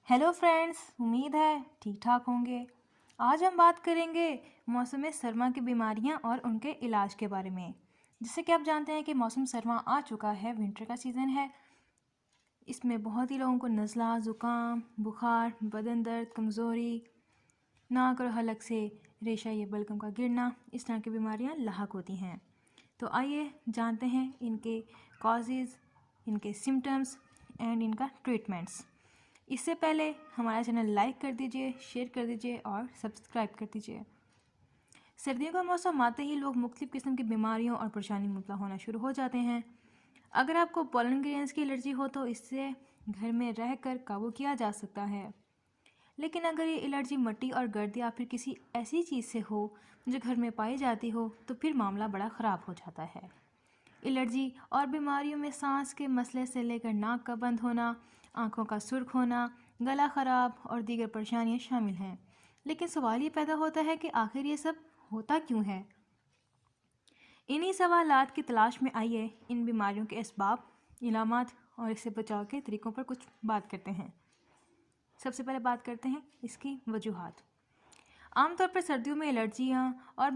Hello friends, उम्मीद है ठीक ठाक होंगे। आज हम बात करेंगे मौसम सरमा की बीमारियां और उनके इलाज के बारे में। जैसे कि आप जानते हैं कि मौसम सरमा आ चुका है, विंटर का सीज़न है। इसमें बहुत ही लोगों को नज़ला, ज़ुकाम, बुखार, बदन दर्द, कमज़ोरी, नाक और हलक से रेशा या बलगम का गिरना, इस तरह की बीमारियां लाहक होती हैं। तो आइए जानते हैं इनके कॉजेज़, इनके सिम्टम्स एंड इनका ट्रीटमेंट्स। इससे पहले हमारा चैनल लाइक कर दीजिए, शेयर कर दीजिए और सब्सक्राइब कर दीजिए। सर्दियों का मौसम आते ही लोग मुख्तलिफ़ किस्म की बीमारियों और परेशानी में मुबतला होना शुरू हो जाते हैं। अगर आपको पोलन ग्रेन्स की एलर्जी हो तो इससे घर में रहकर काबू किया जा सकता है। लेकिन अगर ये एलर्जी मिट्टी और गर्द या फिर किसी ऐसी चीज़ से हो जो घर में पाई जाती हो तो फिर मामला बड़ा ख़राब हो जाता है। एलर्जी और बीमारियों में सांस के मसले से लेकर नाक का बंद होना, आंखों का सुर्ख होना, गला ख़राब और दीगर परेशानियां शामिल हैं। लेकिन सवाल ये पैदा होता है कि आखिर ये सब होता क्यों है। इन्हीं सवालात की तलाश में आइए इन बीमारियों के असबाब, इलामात और इससे बचाव के तरीक़ों पर कुछ बात करते हैं। सबसे पहले बात करते हैं इसकी वजूहात। आमतौर पर सर्दियों में एलर्जियाँ और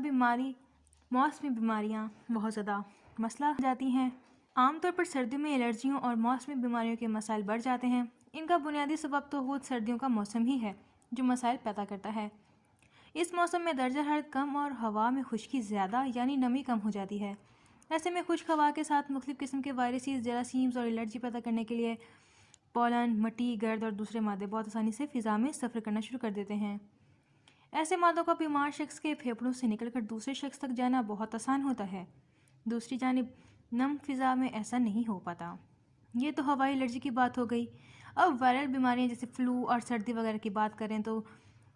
मौसमी बीमारियाँ बहुत ज़्यादा मसला हो जाती हैं। आमतौर पर सर्दियों में एलर्जियों और मौसमी बीमारियों के मसाइल बढ़ जाते हैं। इनका बुनियादी सबब तो खुद सर्दियों का मौसम ही है जो मसाइल पैदा करता है। इस मौसम में दर्जा हरारत कम और हवा में खुश्की ज़्यादा यानी नमी कम हो जाती है। ऐसे में खुश्क हवा के साथ मुख्तलिफ़ किस्म के वायरसेस, जरासीम्स और एलर्जी पैदा करने के लिए पोलन, मिट्टी, गर्द और दूसरे मादे बहुत आसानी से फ़िज़ा में सफ़र करना शुरू कर देते हैं। ऐसे मादों का बीमार शख्स के फेफड़ों से निकलकर दूसरे शख्स तक जाना बहुत आसान होता है। दूसरी जानिब नम फ़िज़ा में ऐसा नहीं हो पाता। ये तो हवाई एलर्जी की बात हो गई। अब वायरल बीमारियां जैसे फ्लू और सर्दी वगैरह की बात करें तो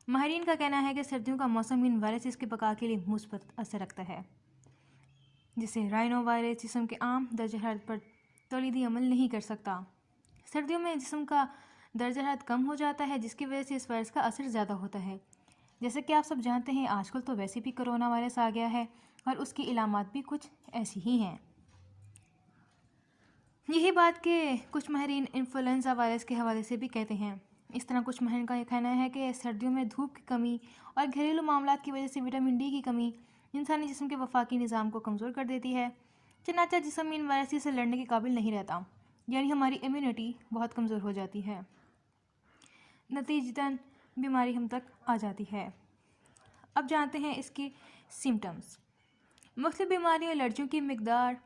माहिरीन का कहना है कि सर्दियों का मौसम इन वायरसेस के बका के लिए मुस्बत असर रखता है। जैसे राइनो वायरस जिस्म के आम दर्जा हरारत पर तौलीदी अमल नहीं कर सकता। सर्दियों में जिस्म का दर्जा हरारत कम हो जाता है, जिसकी वजह से इस वायरस का असर ज़्यादा होता है। जैसे कि आप सब जानते हैं, आजकल तो वैसे भी कोरोना वायरस आ गया है और उसकी इलामात भी कुछ ऐसी ही हैं। यही बात के कुछ माहिरीन इन्फ्लुएंजा वायरस के हवाले से भी कहते हैं। इस तरह कुछ माहिरीन का यह कहना है कि सर्दियों में धूप की कमी और घरेलू मामलात की वजह से विटामिन डी की कमी इंसानी जिस्म के वफाकी निज़ाम को कमज़ोर कर देती है। चनाचा जिस्म इन वायरस से लड़ने के काबिल नहीं रहता, यानी हमारी इम्यूनिटी बहुत कमज़ोर हो जाती है। नतीजतन बीमारी हम तक आ जाती है। अब जानते हैं इसके सिम्टम्स। मुख्तलिफ़ बीमारियों एलर्जियों की मिकदार,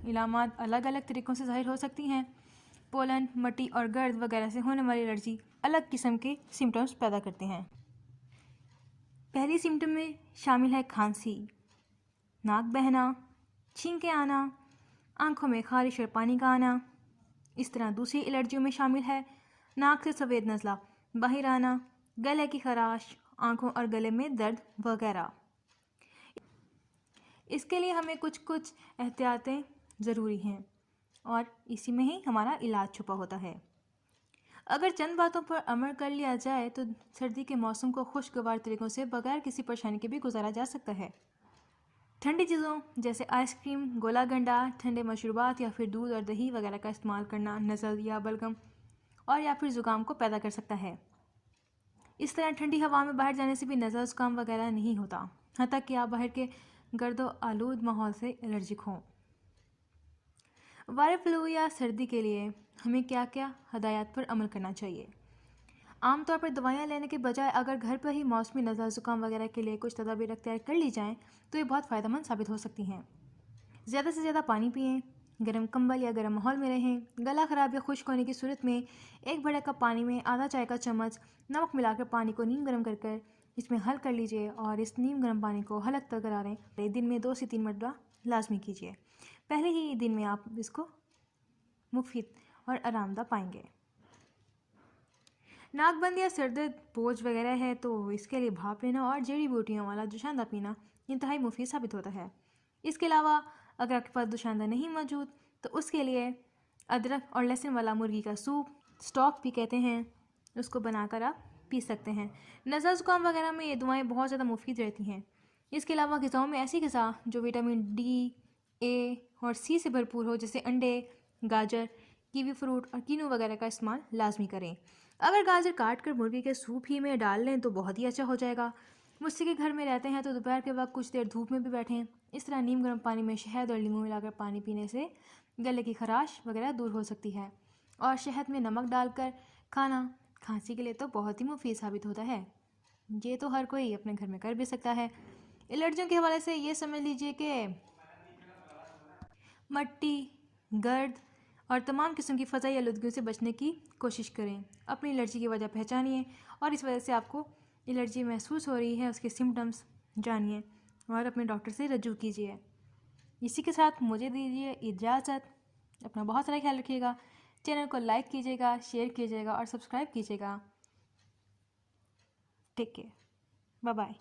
इलामात अलग अलग तरीक़ों से ज़ाहिर हो सकती हैं। पोलन, मिट्टी और गर्द वगैरह से होने वाली एलर्जी अलग किस्म के सिम्टम्स पैदा करते हैं। पहली सिम्टम में शामिल है खांसी, नाक बहना, छींके आना, आँखों में खारिश और पानी का आना। इस तरह दूसरी एलर्जियों में शामिल है नाक से सफ़ेद नज़ला बाहर आना, गले की खराश, आँखों और गले में दर्द वगैरह। इसके लिए हमें कुछ कुछ एहतियातें ज़रूरी हैं और इसी में ही हमारा इलाज छुपा होता है। अगर चंद बातों पर अमल कर लिया जाए तो सर्दी के मौसम को खुशगवार तरीक़ों से बगैर किसी परेशानी के भी गुजारा जा सकता है। ठंडी चीज़ों जैसे आइसक्रीम, गोला गंडा, ठंडे मशरूबात या फिर दूध और दही वगैरह का इस्तेमाल करना नज़ल या बलगम और या फिर ज़ुकाम को पैदा कर सकता है। इस तरह ठंडी हवा में बाहर जाने से भी नज़ल, ज़ुकाम वगैरह नहीं होता, हत्ता कि आप बाहर के गर्दो आलूद माहौल से एलर्जिक हों। वायरल फ्लू या सर्दी के लिए हमें क्या क्या हदायत पर अमल करना चाहिए। आमतौर पर दवाइयाँ लेने के बजाय अगर घर पर ही मौसमी नज़ला, ज़ुकाम वगैरह के लिए कुछ तदाबीर अख्तियार कर ली जाएँ तो ये बहुत फ़ायदेमंद साबित हो सकती हैं। ज़्यादा से ज़्यादा पानी पिएँ, गर्म कंबल या गर्म माहौल में रहें। गला ख़राब या खुश्क होने की सूरत में 1 बड़े कप पानी में आधा चाय का चम्मच नमक मिलाकर पानी को नीम गर्म कर इसमें हल कर लीजिए और इस नीम गर्म पानी को हलक तकरारें दिन में 2 से 3 मरतबा लाजमी कीजिए। पहले ही दिन में आप इसको मुफीद और आरामदा पाएंगे। नाकबंद या सर दर्द, बोझ वगैरह है तो इसके लिए भाप लेना और जड़ी बूटियों वाला जोशांदा पीना इंतहाई मुफीद साबित होता है। इसके अलावा अगर आपके पास जोशांदा नहीं मौजूद तो उसके लिए अदरक और लहसुन वाला मुर्गी का सूप, स्टॉक भी कहते हैं, उसको बनाकर आप पी सकते हैं। नज़ला, ज़ुकाम वगैरह में ये दवाएँ बहुत ज़्यादा मुफीद रहती हैं। इसके अलावा ग़िज़ाओं में ऐसी ग़िज़ा जो विटामिन डी, ए और सी से भरपूर हो, जैसे अंडे, गाजर, कीवी फ्रूट और कीनू वगैरह का इस्तेमाल लाजमी करें। अगर गाजर काट कर मुर्गी के सूप ही में डाल लें तो बहुत ही अच्छा हो जाएगा। मुझसे के घर में रहते हैं तो दोपहर के वक्त कुछ देर धूप में भी बैठें। इस तरह नीम गर्म पानी में शहद और नींबू मिलाकर पानी पीने से गले की खराश वगैरह दूर हो सकती है। और शहद में नमक डालकर खाना खांसी के लिए तो बहुत ही मुफीद साबित होता है। ये तो हर कोई अपने घर में कर भी सकता है। एलर्जियों के हवाले से ये समझ लीजिए कि मट्टी, गर्द और तमाम किस्म की फ़ज़ाई आलूदगियों से बचने की कोशिश करें। अपनी एलर्जी की वजह पहचानिए और इस वजह से आपको एलर्जी महसूस हो रही है उसके सिम्टम्स जानिए और अपने डॉक्टर से रजू कीजिए। इसी के साथ मुझे दीजिए इजाज़त। अपना बहुत सारा ख्याल रखिएगा। चैनल को लाइक कीजिएगा, शेयर कीजिएगा और सब्सक्राइब कीजिएगा। Take care. Bye bye.